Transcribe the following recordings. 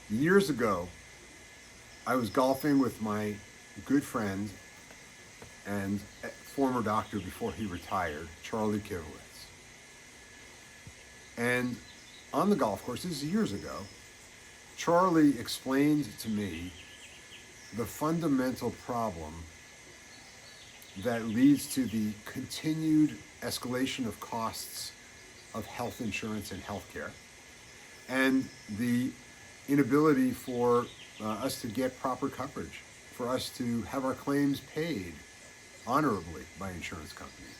Years ago, I was golfing with my good friend and former doctor before he retired, Charlie Kivowitz. And on the golf course, this is years ago, Charlie explained to me the fundamental problem that leads to the continued escalation of costs of health insurance and healthcare, and the inability for us to get proper coverage, for us to have our claims paid honorably by insurance companies.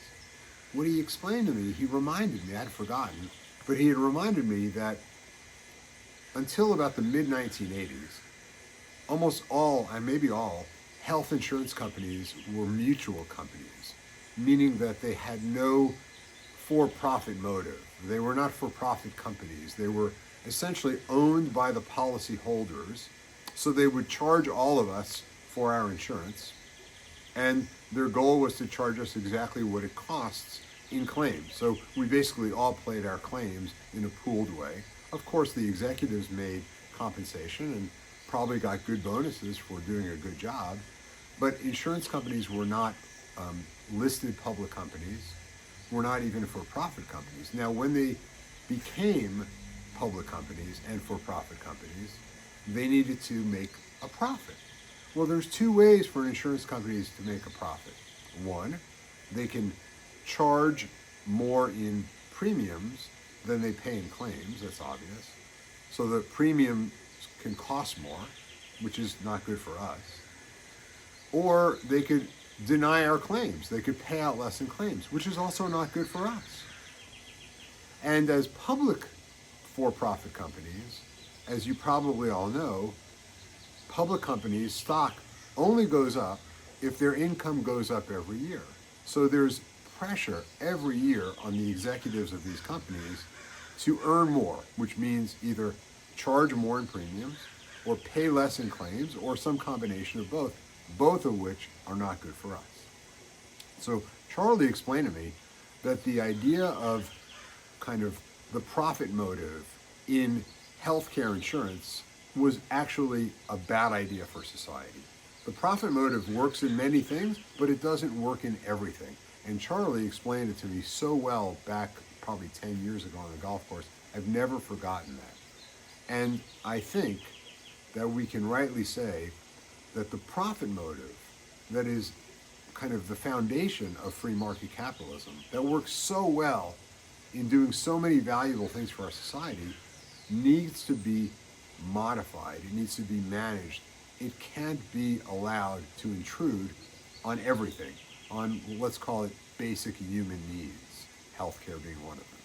What he explained to me, he reminded me, I had forgotten, but he had reminded me that until about the mid 1980s, almost all, and maybe all, health insurance companies were mutual companies, meaning that they had no for-profit motive. They were not for-profit companies. They were essentially owned by the policyholders, so they would charge all of us for our insurance, and their goal was to charge us exactly what it costs in claims. So we basically all played our claims in a pooled way. Of course, the executives made compensation and probably got good bonuses for doing a good job, but insurance companies were not listed public companies, were not even for-profit companies. Now, when they became public companies and for-profit companies, they needed to make a profit. Well, there's two ways for insurance companies to make a profit. One, they can charge more in premiums than they pay in claims, that's obvious. So the premiums can cost more, which is not good for us. Or they could deny our claims. They could pay out less in claims, which is also not good for us. And as public for-profit companies, as you probably all know, public companies' stock only goes up if their income goes up every year. So there's pressure every year on the executives of these companies to earn more, which means either charge more in premiums or pay less in claims or some combination of both of which are not good for us. So Charlie explained to me that the idea of kind of the profit motive in healthcare insurance was actually a bad idea for society. The profit motive works in many things, but it doesn't work in everything. And Charlie explained it to me so well back probably 10 years ago on the golf course. I've never forgotten that. And I think that we can rightly say that the profit motive that is kind of the foundation of free market capitalism, that works so well in doing so many valuable things for our society, needs to be modified. It needs to be managed. It can't be allowed to intrude on everything, on let's call it basic human needs, healthcare being one of them.